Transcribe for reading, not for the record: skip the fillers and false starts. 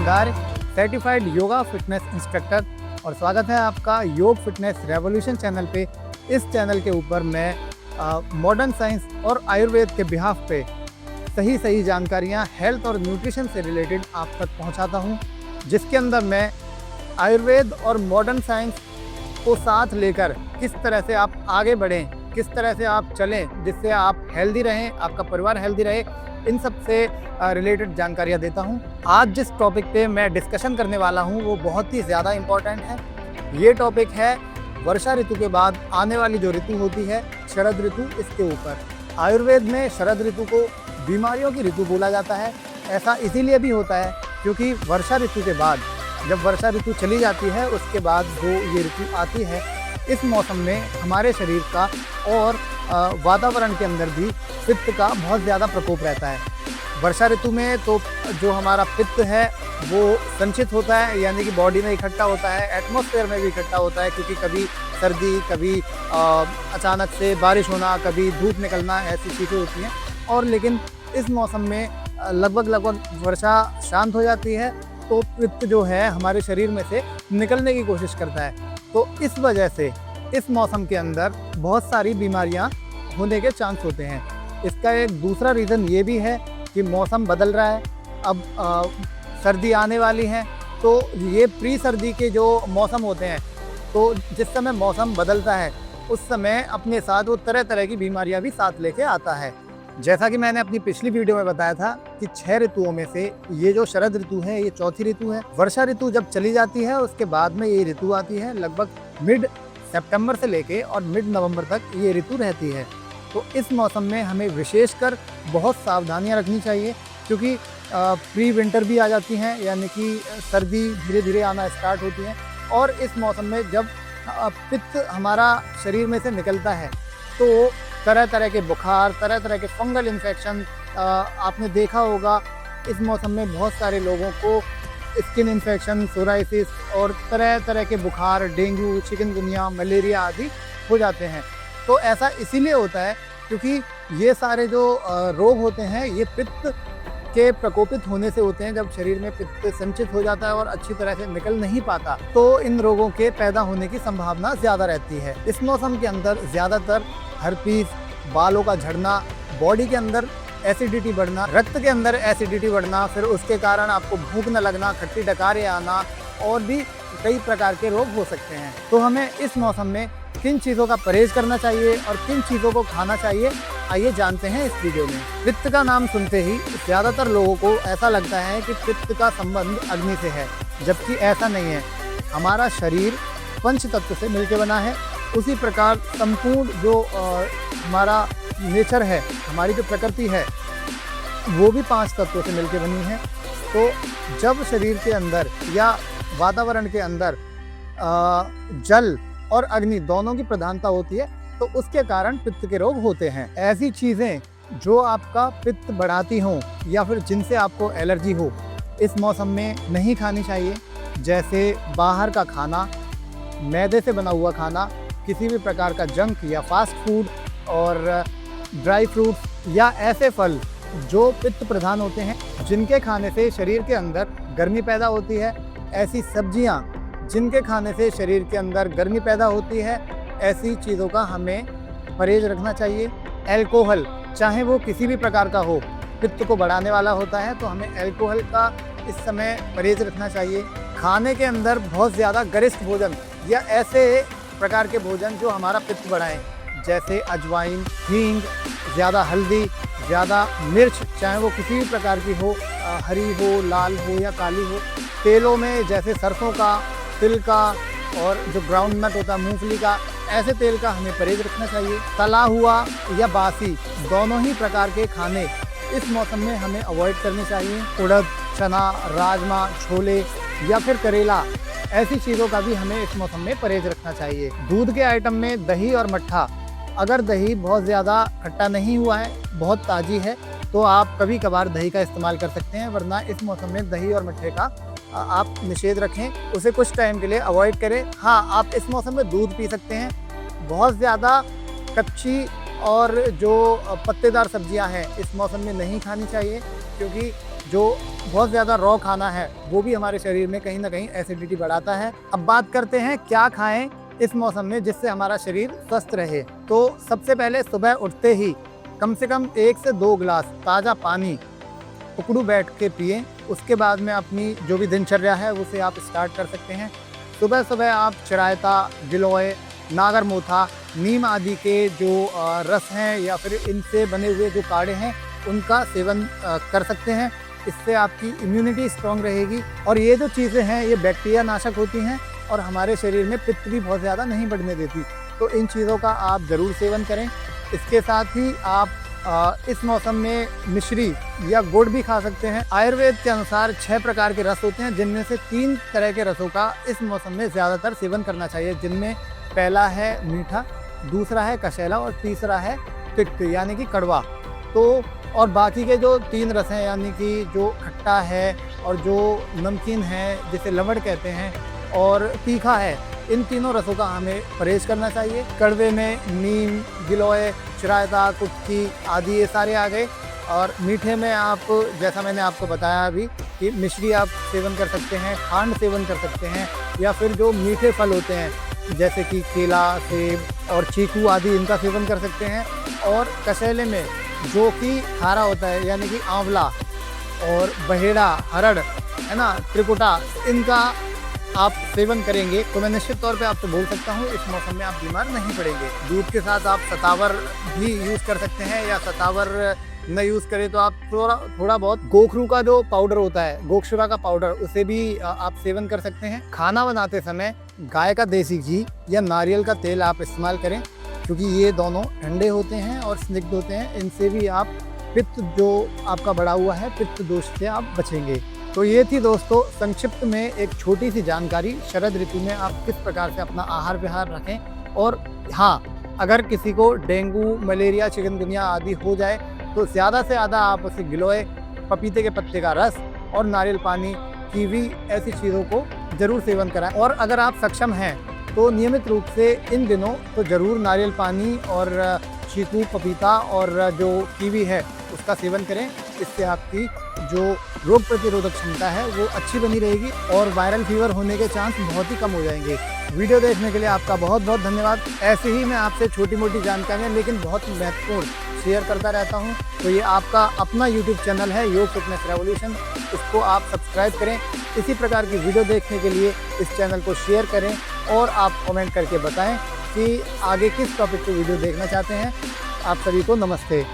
अंगार, certified yoga fitness instructor, और स्वागत है आपका योग फिटनेस रेवोल्यूशन चैनल पे। इस चैनल के ऊपर मैं मॉडर्न साइंस और आयुर्वेद के बिहाफ पे सही जानकारियाँ हेल्थ और न्यूट्रिशन से रिलेटेड आप तक पहुंचाता हूं, जिसके अंदर मैं आयुर्वेद और मॉडर्न साइंस को साथ लेकर किस तरह से आप आगे बढ़ें, किस तरह से आप चलें जिससे आप हेल्दी रहें, आपका परिवार हेल्दी रहे, इन सब से रिलेटेड जानकारियाँ देता हूं। आज जिस टॉपिक पे मैं डिस्कशन करने वाला हूं वो बहुत ही ज़्यादा इम्पॉर्टेंट है। ये टॉपिक है वर्षा ऋतु के बाद आने वाली जो ऋतु होती है, शरद ऋतु, इसके ऊपर। आयुर्वेद में शरद ऋतु को बीमारियों की ऋतु बोला जाता है। ऐसा इसीलिए भी होता है क्योंकि वर्षा ऋतु के बाद, जब वर्षा ऋतु चली जाती है उसके बाद जो ये ऋतु आती है, इस मौसम में हमारे शरीर का और वातावरण के अंदर भी पित्त का बहुत ज़्यादा प्रकोप रहता है। वर्षा ऋतु में तो जो हमारा पित्त है वो संचित होता है, यानी कि बॉडी में इकट्ठा होता है, एटमॉस्फेयर में भी इकट्ठा होता है, क्योंकि कभी सर्दी, कभी अचानक से बारिश होना, कभी धूप निकलना, ऐसी चीज़ें होती हैं। और लेकिन इस मौसम में लगभग वर्षा शांत हो जाती है तो पित्त जो है हमारे शरीर में से निकलने की कोशिश करता है। तो इस वजह से इस मौसम के अंदर बहुत सारी बीमारियां होने के चांस होते हैं। इसका एक दूसरा रीज़न ये भी है कि मौसम बदल रहा है। अब सर्दी आने वाली है, तो ये प्री सर्दी के जो मौसम होते हैं, तो जिस समय मौसम बदलता है उस समय अपने साथ वो तरह तरह की बीमारियां भी साथ लेके आता है। जैसा कि मैंने अपनी पिछली वीडियो में बताया था कि 6 ऋतुओं में से ये जो शरद ऋतु है ये चौथी ऋतु है। वर्षा ऋतु जब चली जाती है उसके बाद में ये ऋतु आती है। लगभग मिड सितंबर से लेके और मिड नवंबर तक ये ऋतु रहती है। तो इस मौसम में हमें विशेषकर बहुत सावधानियां रखनी चाहिए, क्योंकि प्री विंटर भी आ जाती हैं, यानी कि सर्दी धीरे धीरे आना स्टार्ट होती है। और इस मौसम में जब पित्त हमारा शरीर में से निकलता है तो तरह तरह के बुखार, तरह तरह के फंगल इन्फेक्शन, आपने देखा होगा इस मौसम में बहुत सारे लोगों को स्किन इन्फेक्शन, सोराइसिस और तरह तरह के बुखार, डेंगू, चिकनगुनिया, मलेरिया आदि हो जाते हैं। तो ऐसा इसीलिए होता है क्योंकि ये सारे जो रोग होते हैं ये पित्त के प्रकोपित होने से होते हैं। जब शरीर में पित्त संचित हो जाता है और अच्छी तरह से निकल नहीं पाता तो इन रोगों के पैदा होने की संभावना ज़्यादा रहती है। इस मौसम के अंदर ज़्यादातर हर्पीस, बालों का झड़ना, बॉडी के अंदर एसिडिटी बढ़ना, रक्त के अंदर एसिडिटी बढ़ना, फिर उसके कारण आपको भूख न लगना, खट्टी डकारें आना और भी कई प्रकार के रोग हो सकते हैं। तो हमें इस मौसम में किन चीज़ों का परहेज करना चाहिए और किन चीज़ों को खाना चाहिए, आइए जानते हैं इस वीडियो में। पित्त का नाम सुनते ही ज़्यादातर लोगों को ऐसा लगता है कि पित्त का संबंध अग्नि से है, जबकि ऐसा नहीं है। हमारा शरीर पंच तत्व से मिलकर बना है। उसी प्रकार संपूर्ण जो हमारा नेचर है, हमारी जो प्रकृति है, वो भी 5 तत्वों से मिलकर बनी है। तो जब शरीर के अंदर या वातावरण के अंदर जल और अग्नि दोनों की प्रधानता होती है तो उसके कारण पित्त के रोग होते हैं। ऐसी चीज़ें जो आपका पित्त बढ़ाती हों या फिर जिनसे आपको एलर्जी हो, इस मौसम में नहीं खानी चाहिए। जैसे बाहर का खाना, मैदे से बना हुआ खाना, किसी भी प्रकार का जंक या फास्ट फूड और ड्राई फ्रूट्स या ऐसे फल जो पित्त प्रधान होते हैं, जिनके खाने से शरीर के अंदर गर्मी पैदा होती है। ऐसी सब्जियां जिनके खाने से शरीर के अंदर गर्मी पैदा होती है, ऐसी चीज़ों का हमें परहेज रखना चाहिए। अल्कोहल, चाहे वो किसी भी प्रकार का हो, पित्त को बढ़ाने वाला होता है, तो हमें अल्कोहल का इस समय परहेज रखना चाहिए। खाने के अंदर बहुत ज़्यादा गरिष्ठ भोजन या ऐसे प्रकार के भोजन जो हमारा पित्त बढ़ाएं, जैसे अजवाइन, हींग, ज़्यादा हल्दी, ज़्यादा मिर्च, चाहे वो किसी भी प्रकार की हो, हरी हो, लाल हो या काली हो। तेलों में जैसे सरसों का, तिल का और जो ग्राउंड नट होता है मूंगफली का, ऐसे तेल का हमें परहेज रखना चाहिए। तला हुआ या बासी दोनों ही प्रकार के खाने इस मौसम में हमें अवॉइड करने चाहिए। उड़द, चना, राजमा, छोले या फिर करेला, ऐसी चीज़ों का भी हमें इस मौसम में परहेज रखना चाहिए। दूध के आइटम में दही और मट्ठा, अगर दही बहुत ज़्यादा खट्टा नहीं हुआ है, बहुत ताज़ी है, तो आप कभी कभार दही का इस्तेमाल कर सकते हैं, वरना इस मौसम में दही और मट्ठे का आप निषेध रखें, उसे कुछ टाइम के लिए अवॉइड करें। हाँ, आप इस मौसम में दूध पी सकते हैं। बहुत ज़्यादा कच्ची और जो पत्तेदार सब्जियां हैं इस मौसम में नहीं खानी चाहिए, क्योंकि जो बहुत ज़्यादा रॉ खाना है वो भी हमारे शरीर में कहीं ना कहीं एसिडिटी बढ़ाता है। अब बात करते हैं क्या खाएं इस मौसम में जिससे हमारा शरीर स्वस्थ रहे। तो सबसे पहले सुबह उठते ही कम से कम 1 से 2 गिलास ताज़ा पानी उकड़ू बैठ के पिएं। उसके बाद में अपनी जो भी दिनचर्या है उसे आप स्टार्ट कर सकते हैं। सुबह सुबह आप चिरायता, गिलोय, नागरमोथा, नीम आदि के जो रस हैं या फिर इनसे बने हुए जो काढ़े हैं उनका सेवन कर सकते हैं। इससे आपकी इम्यूनिटी स्ट्रॉन्ग रहेगी और ये जो चीज़ें हैं ये बैक्टीरिया नाशक होती हैं और हमारे शरीर में पित्त भी बहुत ज़्यादा नहीं बढ़ने देती। तो इन चीज़ों का आप ज़रूर सेवन करें। इसके साथ ही आप इस मौसम में मिश्री या गुड़ भी खा सकते हैं। आयुर्वेद के अनुसार 6 प्रकार के रस होते हैं जिनमें से 3 तरह के रसों का इस मौसम में ज़्यादातर सेवन करना चाहिए, जिनमें पहला है मीठा, दूसरा है कशैला और तीसरा है तिक्त यानी कि कड़वा। तो और बाकी के जो 3 रस हैं यानी कि जो खट्टा है और जो नमकीन है जिसे लवण कहते हैं और तीखा है, इन तीनों रसों का हमें परहेज करना चाहिए। कड़वे में नीम, गिलोय, चिरायता, कुटकी आदि ये सारे आ गए। और मीठे में आप जैसा मैंने आपको बताया अभी कि मिश्री आप सेवन कर सकते हैं, खांड सेवन कर सकते हैं या फिर जो मीठे फल होते हैं जैसे कि केला, सेब और चीकू आदि इनका सेवन कर सकते हैं। और कशैले में जो कि खारा होता है यानी कि आंवला और बहेड़ा, हरड़ है ना, त्रिकुटा, इनका आप सेवन करेंगे तो मैं निश्चित तौर पे आपसे बोल सकता हूँ इस मौसम में आप बीमार नहीं पड़ेंगे। दूध के साथ आप सतावर भी यूज़ कर सकते हैं या सतावर न यूज़ करें तो आप थोड़ा बहुत गोखरू का जो पाउडर होता है, गोक्षुरा का पाउडर, उसे भी आप सेवन कर सकते हैं। खाना बनाते समय गाय का देसी घी या नारियल का तेल आप इस्तेमाल करें क्योंकि ये दोनों ठंडे होते हैं और स्निग्ध होते हैं। इनसे भी आप पित्त जो आपका बढ़ा हुआ है, पित्त दोष से आप बचेंगे। तो ये थी दोस्तों संक्षिप्त में एक छोटी सी जानकारी शरद ऋतु में आप किस प्रकार से अपना आहार विहार रखें। और हाँ, अगर किसी को डेंगू, मलेरिया, चिकनगुनिया आदि हो जाए तो ज़्यादा से ज़्यादा आप उसे गिलोय, पपीते के पत्ते का रस और नारियल पानी, कीवी ऐसी चीज़ों को ज़रूर सेवन कराएं। और अगर आप सक्षम हैं तो नियमित रूप से इन दिनों तो ज़रूर नारियल पानी और चीकू, पपीता और जो कीवी है उसका सेवन करें। इससे आपकी जो रोग प्रतिरोधक क्षमता है वो अच्छी बनी रहेगी और वायरल फीवर होने के चांस बहुत ही कम हो जाएंगे। वीडियो देखने के लिए आपका बहुत बहुत धन्यवाद। ऐसे ही मैं आपसे छोटी मोटी जानकारियाँ लेकिन बहुत महत्वपूर्ण शेयर करता रहता हूँ। तो ये आपका अपना यूट्यूब चैनल है योग फिटनेस रेवोल्यूशन, इसको आप सब्सक्राइब करें। इसी प्रकार की वीडियो देखने के लिए इस चैनल को शेयर करें और आप कमेंट करके बताएं कि आगे किस टॉपिक पर वीडियो देखना चाहते हैं। आप सभी को नमस्ते।